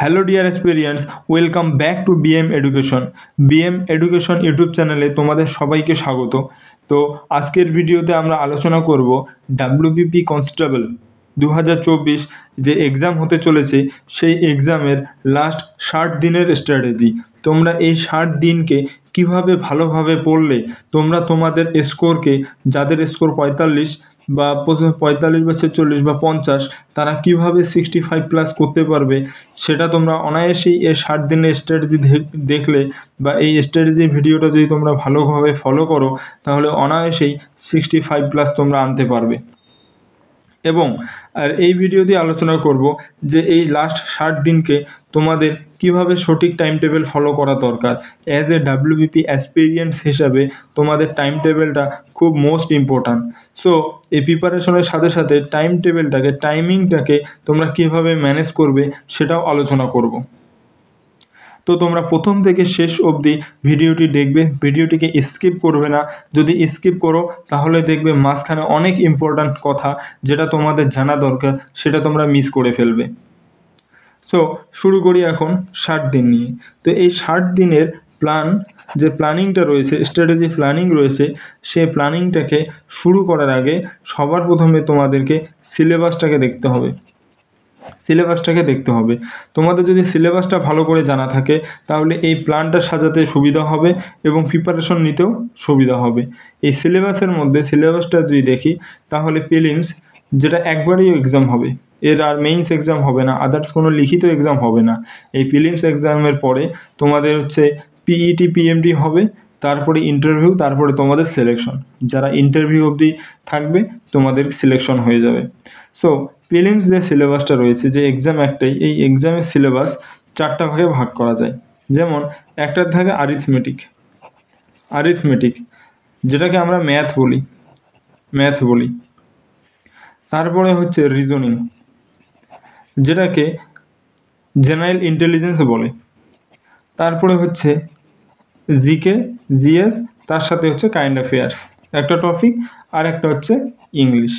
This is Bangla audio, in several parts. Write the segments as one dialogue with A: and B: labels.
A: Hello dear experience, welcome back to BM education. BM education YouTube চ্যানেলে তোমাদের সবাইকে স্বাগত। তো আজকের ভিডিওতে আমরা আলোচনা করব ডাব্লিউবিপি কনস্টেবল 2024 যে এক্সাম হতে চলেছে সেই এক্সামের লাস্ট 60 দিনের স্ট্র্যাটেজি। তোমরা এই 60 দিনকে কিভাবে ভালোভাবে পড়লে তোমরা তোমাদের স্কোরকে, যাদের স্কোর 45 বা 45 বা 46 বা 50, তারা কিভাবে 65+ করতে পারবে সেটা তোমরা অনায়াসেই এই 60 দিনের স্ট্র্যাটেজি দেখলে বা এই স্ট্র্যাটেজি ভিডিওটা যদি তোমরা ভালোভাবে ফলো করো তাহলে অনায়াসেই 65+ তোমরা আনতে পারবে। এবং আর এই ভিডিওতে আলোচনা করব যে এই লাস্ট 60 দিনকে তোমাদের কিভাবে সঠিক টাইম টেবিল ফলো করা দরকার। অ্যাজ এ ডাব্লিউবিপি অ্যাসপিরিয়েন্স হিসাবে তোমাদের টাইম টেবিলটা খুব মোস্ট ইম্পর্ট্যান্ট। সো এই প্রিপারেশনের সাথে সাথে টাইম টেবিলটাকে, টাইমিংটাকে তোমরা কিভাবে ম্যানেজ করবে সেটাও আলোচনা করব। তো তোমরা প্রথম থেকে শেষ অবধি ভিডিওটি দেখবে, ভিডিওটিকে স্কিপ করবে না। যদি স্কিপ করো তাহলে দেখবে মাঝখানে অনেক ইম্পর্ট্যান্ট কথা যেটা তোমাদের জানা দরকার সেটা তোমরা মিস করে ফেলবে। সো শুরু করি এখন 60 দিন নিয়ে। তো এই 60 দিনের যে প্ল্যানিংটা রয়েছে, স্ট্র্যাটেজি প্ল্যানিং রয়েছে, সেই প্ল্যানিংটাকে শুরু করার আগে সবার প্রথমে তোমাদেরকে সিলেবাসটাকে দেখতে হবে। তোমাদের যদি সিলেবাসটা ভালো করে জানা থাকে তাহলে এই প্ল্যানটা সাজাতে সুবিধা হবে এবং প্রিপারেশন নিতেও সুবিধা হবে। এই সিলেবাসটা যদি দেখি তাহলে প্রিলিমস, যেটা একবারেই এক্সাম হবে, এর আর মেইনস এক্সাম হবে না, আদার্স কোনো লিখিত এক্সাম হবে না। এই প্রিলিমস এক্সামের পরে তোমাদের হচ্ছে পিইটি, পিএমটি হবে, তারপরে ইন্টারভিউ, তারপরে তোমাদের সিলেকশন। যারা ইন্টারভিউ অবধি থাকবে তোমাদের সিলেকশন হয়ে যাবে। সো প্রিলিমস যে সিলেবাসটা রয়েছে, যে এক্সাম একটাই, এই এক্সামের সিলেবাস 4টা ভাগে ভাগ করা যায়। যেমন একটার থাকে আরিথমেটিক, যেটাকে আমরা ম্যাথ বলি। তারপরে হচ্ছে রিজনিং, যেটাকে জেনারেল ইন্টেলিজেন্স বলে। তারপরে হচ্ছে জিকে, জিএস, তার সাথে হচ্ছে কারেন্ট অ্যাফেয়ার্স একটা টপিক, আর একটা হচ্ছে ইংলিশ।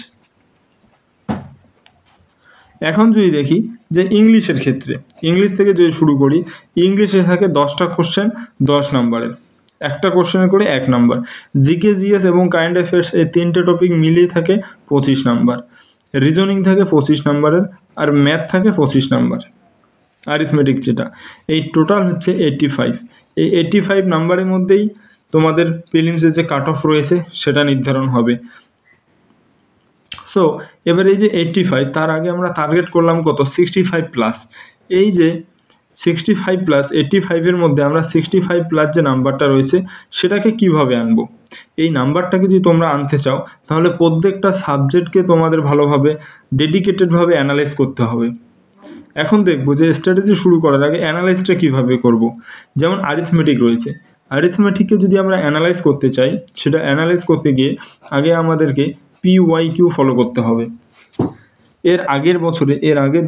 A: এখন যদি দেখি যে ইংলিশের ক্ষেত্রে, ইংলিশ থেকে যদি শুরু করি, ইংলিশে থাকে 10টা কোশ্চেন 10 নম্বরের, একটা কোশ্চেনের করে 1 নম্বর। জিকে, জিএস এবং কারেন্ট অ্যাফেয়ার্স এই 3টে টপিক মিলিয়ে থাকে 25 নম্বর। রিজনিং থাকে 25 নম্বরের, আর ম্যাথ থাকে 25 নম্বর, অ্যারিথমেটিক যেটা। এই টোটাল হচ্ছে 85। এই 85 নাম্বারের মধ্যেই তোমাদের প্রিলিমসের যে কাট অফ রয়েছে সেটা নির্ধারণ হবে। সো এবার এই যে 85, তার আগে আমরা টার্গেট করলাম কত? 65+। এই যে 65+, 85-এর মধ্যে আমরা 65+ যে নাম্বারটা রয়েছে সেটাকে কিভাবে আনবো? এই নাম্বারটাকে যদি তোমরা আনতে চাও তাহলে প্রত্যেকটা সাবজেক্টকে তোমাদের ভালোভাবে ডেডিকেটেডভাবে অ্যানালাইজ করতে হবে। এখন দেখবো যে স্ট্র্যাটেজি শুরু করার আগে অ্যানালাইজটা কিভাবে করব। যেমন আরিথমেটিক রয়েছে, আরিথমেটিককে যদি আমরা অ্যানালাইজ করতে চাই, সেটা অ্যানালাইজ করতে গিয়ে আগে আমাদেরকে PYQ ফলো করতে হবে। এর আগের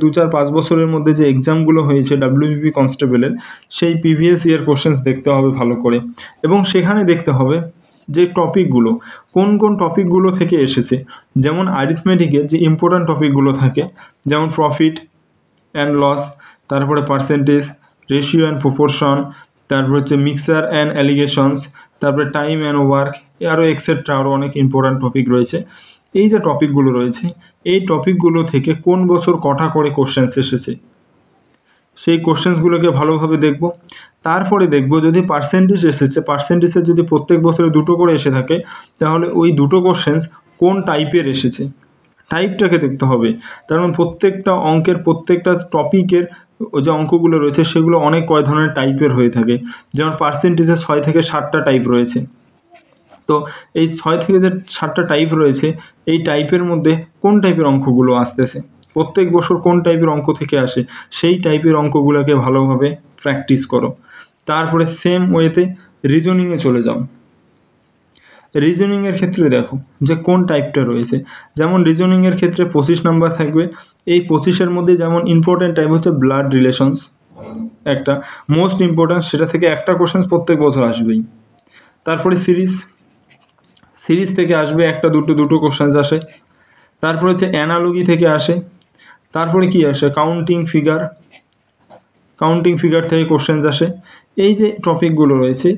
A: 2-4-5 বছরের মধ্যে যে এক্সামগুলো হয়েছে ডাব্লিউবিপি কনস্টেবলের, সেই প্রিভিয়াস ইয়ার কোশ্চেন্স দেখতে হবে ভালো করে, এবং সেখানে দেখতে হবে যে টপিকগুলো কোন টপিকগুলো থেকে এসেছে। যেমন আরিথমেটিকের যে ইম্পর্ট্যান্ট টপিকগুলো থাকে, যেমন প্রফিট অ্যান্ড লস, তারপরে পার্সেন্টেজ, রেশিও অ্যান্ড প্রপোর্শন, তারপর হচ্ছে মিক্সার অ্যান্ড অ্যালিগেশনস, তারপরে টাইম অ্যান্ড ওয়ার্ক, আরও এক্সেট্রা, আরও অনেক ইম্পর্ট্যান্ট টপিক রয়েছে। এই যে টপিকগুলো রয়েছে, এই টপিকগুলো থেকে কোন বছর কটা করে কোশ্চেন্স এসেছে সেই কোশ্চেন্সগুলোকে ভালোভাবে দেখব। তারপরে দেখব যদি পার্সেন্টেজ এসেছে, পার্সেন্টেজে যদি প্রত্যেক বছরে 2টো করে এসে থাকে তাহলে ওই 2টো কোশ্চেন্স কোন টাইপের এসেছে, টাইপটাকে দেখতে হবে। কারণ প্রত্যেকটা অঙ্কের, প্রত্যেকটা টপিকের যে অঙ্কগুলো রয়েছে সেগুলো অনেক কয় ধরনের টাইপের হয়ে থাকে। যেমন পার্সেন্টেজে 6 থেকে 7টা টাইপ রয়েছে। তো এই 6 থেকে যে 7টা টাইপ রয়েছে, এই টাইপের মধ্যে কোন টাইপের অঙ্কগুলো আসতেছে, প্রত্যেক বছর কোন টাইপের অঙ্ক থেকে আসে, সেই টাইপের অঙ্কগুলোকে ভালোভাবে প্র্যাকটিস করো। তারপরে সেম ওয়েতে রিজনিংয়ে চলে যাও। রিজনিংয়ের ক্ষেত্রে দেখো যে কোন টাইপটা রয়েছে। যেমন রিজনিংয়ের ক্ষেত্রে 25 নাম্বার থাকবে। এই 25-এর মধ্যে যেমন ইম্পর্ট্যান্ট টাইপ হচ্ছে ব্লাড রিলেশনস, একটা মোস্ট ইম্পর্ট্যান্ট, সেটা থেকে একটা কোশ্চেন প্রত্যেক বছর আসবেই। তারপরে সিরিজ থেকে আসবে একটা, দুটো কোশ্চেন্স আসে। তারপরে হচ্ছে অ্যানালজি থেকে আসে। তারপরে কি আসে? কাউন্টিং ফিগার, কাউন্টিং ফিগার থেকে কোশ্চেন্স আসে। এই যে টপিকগুলো রয়েছে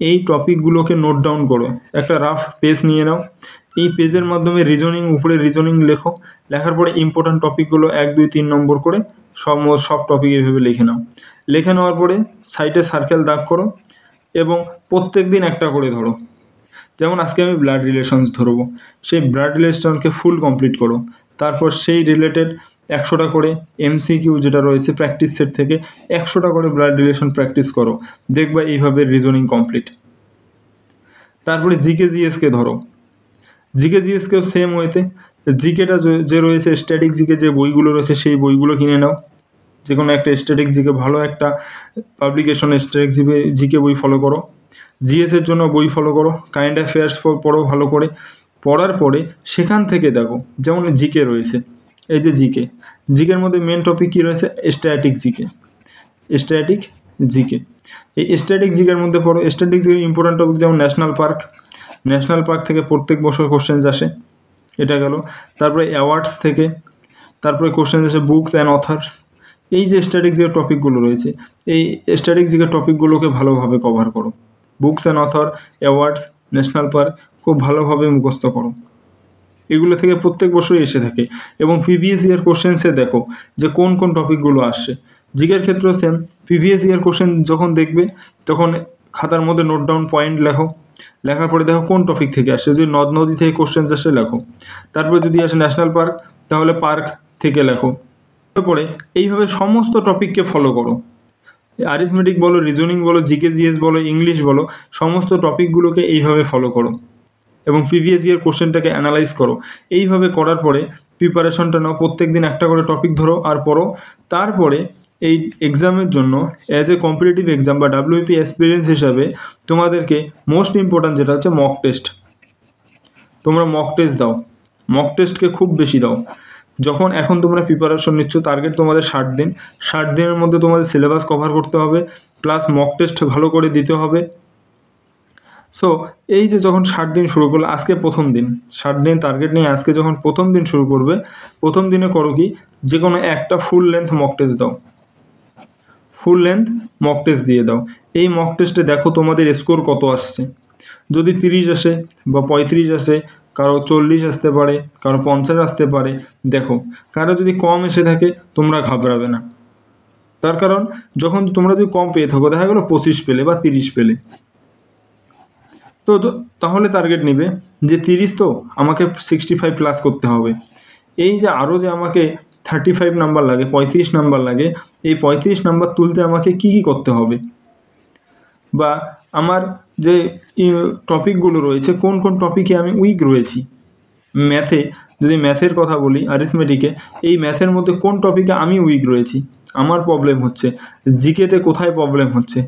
A: এই টপিকগুলোকে নোট ডাউন করো, একটা রাফ পেজ নিয়ে নাও, এই পেজের মাধ্যমে রিজনিং, উপরে রিজনিং লেখো, লেখার পরে ইম্পর্ট্যান্ট টপিকগুলো 1 2 3 নম্বর করে সব টপিক এভাবে লিখে নাও। লিখে নেওয়ার পরে সাইডে সার্কেল দাগ করো এবং প্রত্যেক দিন একটা করে ধরো। যেমন আজকে আমি ব্লাড রিলেশনস ধরবো, সেই ব্লাড রিলেশনকে ফুল কমপ্লিট করো। তারপর সেই রিলেটেড 100টা করে এমসিকিউ যেটা রয়েছে প্র্যাকটিস সেট থেকে 100টা করে ব্লাড রিলেশন প্র্যাকটিস করো, দেখবা এইভাবে রিজনিং কমপ্লিট। তারপরে জিকে জিএসকে ধরো, জিকে জিএসকেও সেম ওয়েতে জিকেটা যে রয়েছে স্ট্যাটিক জিকে যে বইগুলো রয়েছে সেই বইগুলো কিনে নাও, যে কোনো একটা স্ট্যাটিক জিকে ভালো একটা পাবলিকেশন স্ট্যাটিক জিকে বই ফলো করো। জিএসের জন্য বই ফলো করো, কারেন্ট অ্যাফেয়ার্স পড়ো ভালো করে। পড়ার পরে সেখান থেকে দেখো, যেমন জিকে রয়েছে, এই যে জিকের মধ্যে মেন টপিক কী রয়েছে, স্ট্যাটিক জিকে। এই স্ট্যাটিক জিকের মধ্যে পড়ো। স্ট্যাটিক জিকের ইম্পর্টেন্ট টপিক যেমন ন্যাশনাল পার্ক থেকে প্রত্যেক বছর কোশ্চেন্স আসে, এটা গেল। তারপরে অ্যাওয়ার্ডস থেকে, তারপরে কোশ্চেন্স আসে বুকস অ্যান্ড অথার্স। এই যে স্ট্যাটিক জিকের টপিকগুলো রয়েছে এই স্ট্যাটিক জিকের টপিকগুলোকে ভালোভাবে কভার করো। Books and author, awards, national park খুব ভালোভাবে মুখস্থ করো। এগুলো থেকে প্রত্যেক বছরই এসে থাকে এবং প্রিভিয়াস ইয়ার কোশ্চেন্সে দেখো যে কোন কোন টপিকগুলো আসছে। জিকের ক্ষেত্রেও সেম, প্রিভিয়াস ইয়ার কোশ্চেন যখন দেখবে তখন খাতার মধ্যে নোট ডাউন পয়েন্ট লেখো, লেখার পরে দেখো কোন টপিক থেকে আসছে। যদি নদ নদী থেকে কোশ্চেন্স আসে লেখো, তারপরে যদি আসে ন্যাশনাল পার্ক তাহলে পার্ক থেকে লেখো। তারপরে এইভাবে সমস্ত টপিককে ফলো করো, অ্যারিথমেটিক বলো, রিজনিং বলো, জিকে জিএস বলো, ইংলিশ বলো, সমস্ত টপিকগুলোকে এইভাবে ফলো করো এবং প্রিভিয়াস ইয়ার কোশ্চেনটাকে অ্যানালাইজ করো। এইভাবে করার পরে প্রিপারেশনটা নাও, প্রত্যেক দিন একটা করে টপিক ধরো আর পড়ো। তারপরে এই এক্সামের জন্য অ্যাজ এ কম্পিটিটিভ এক্সাম বা ডাব্লিউপি এক্সপিরিয়েন্স হিসাবে তোমাদেরকে মোস্ট ইম্পর্ট্যান্ট যেটা হচ্ছে মক টেস্ট। তোমরা মক টেস্ট দাও, মক টেস্টকে খুব বেশি দাও। যখন এখন তোমরা প্রিপারেশন নিচ্ছ, টার্গেট তোমাদের 60 দিনের মধ্যে তোমাদের সিলেবাস কভার করতে হবে, প্লাস মক টেস্ট ভালো করে দিতে হবে। সো এই যে যখন 60 দিন শুরু করলে, আজকে প্রথম দিন, 60 দিন টার্গেট নিয়ে আজকে যখন প্রথম দিন শুরু করবে, প্রথম দিনে করো কি, যে কোনো একটা ফুল লেন্থ মক টেস্ট দাও, ফুল লেন্থ মক টেস্ট দিয়ে দাও। এই মক টেস্টে দেখো তোমাদের স্কোর কত আসছে। যদি 30 আসে বা 35 আসে, কারো 40 আসতে পারে, কারো 50 আসতে পারে, দেখো। কারো যদি কম এসে থাকে তোমরা ঘাবড়াবে না, তার কারণ যখন তোমরা যদি কম পেয়ে থাকো, দেখা গেলো 25 পেলে বা 30 পেলে, তো তাহলে টার্গেট নিবে যে 30 তো আমাকে 65 প্লাস করতে হবে। এই যে আরও যে আমাকে 35 নাম্বার লাগে, 35 নাম্বার লাগে, এই 35 নাম্বার তুলতে আমাকে কি করতে হবে, বা আমার যে টপিকগুলো রয়েছে কোন কোন টপিকে আমি উইক রয়েছি। ম্যাথে যদি ম্যাথের কথা বলি, অ্যারিথমেটিকে, এই ম্যাথের মধ্যে কোন টপিকে আমি উইক রয়েছি, আমার প্রবলেম হচ্ছে, জিকেতে কোথায় প্রবলেম হচ্ছে,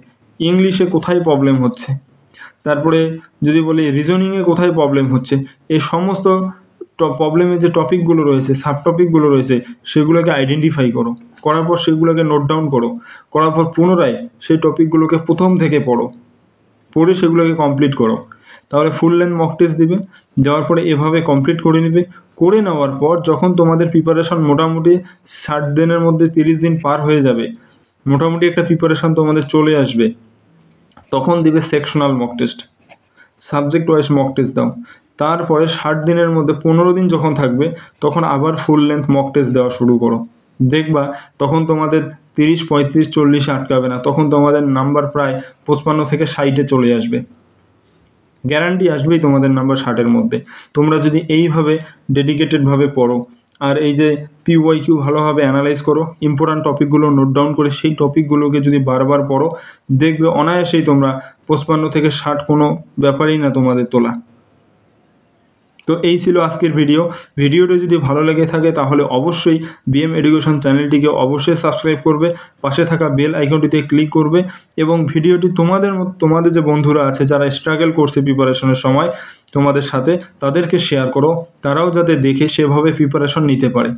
A: ইংলিশে কোথায় প্রবলেম হচ্ছে, তারপরে যদি বলি রিজনিংয়ে কোথায় প্রবলেম হচ্ছে। এই সমস্ত প্রবলেমের যে টপিকগুলো রয়েছে, সাব টপিকগুলো রয়েছে, সেগুলোকে আইডেন্টিফাই করো, করার পর সেগুলোকে নোট ডাউন করো, করার পর পুনরায় সেই টপিকগুলোকে প্রথম থেকে পড়ে সেগুলোকে কমপ্লিট করো। তাহলে ফুল লেন্থ মক টেস্ট দিবে, দেওয়ার পরে এভাবে কমপ্লিট করে নেবে। করে নেওয়ার পর যখন তোমাদের প্রিপারেশন মোটামুটি 60 দিনের মধ্যে 30 দিন পার হয়ে যাবে, মোটামুটি একটা প্রিপারেশন তোমাদের চলে আসবে, তখন দিবে sectional mock test, subject wise mock test দাও। তারপরে 60 দিনের মধ্যে 15 দিন যখন থাকবে, তখন আবার ফুল লেন্থ মক টেস্ট দেওয়া শুরু করো। দেখবা তখন তোমাদের 30, 35, 40 আটকাবে না, তখন তোমাদের নাম্বার প্রায় 55 থেকে 60-এ চলে আসবে, গ্যারান্টি আসবেই তোমাদের নাম্বার 60-এর মধ্যে। তোমরা যদি এইভাবে ডেডিকেটেডভাবে পড়ো আর এই যে পিওয়াইকিউ ভালোভাবে অ্যানালাইজ করো, ইম্পর্ট্যান্ট টপিকগুলো নোট ডাউন করে সেই টপিকগুলোকে যদি বারবার পড়ো, দেখবে অনায়াসেই তোমরা 55 থেকে 60 কোনো ব্যাপারই না তোমাদের তোলা। তো এই ছিল আজকের ভিডিওটা যদি ভালো লেগে থাকে তাহলে অবশ্যই বিএম এডুকেশন চ্যানেলটিকে অবশ্যই সাবস্ক্রাইব করবে, পাশে থাকা বেল আইকনটিতে ক্লিক করবে এবং ভিডিওটি তোমাদের যে বন্ধুরা আছে যারা স্ট্রাগল করছে প্রিপারেশনের সময় তোমাদের সাথে, তাদেরকে শেয়ার করো, তারাও যাতে দেখে সেভাবে প্রিপারেশন নিতে পারে।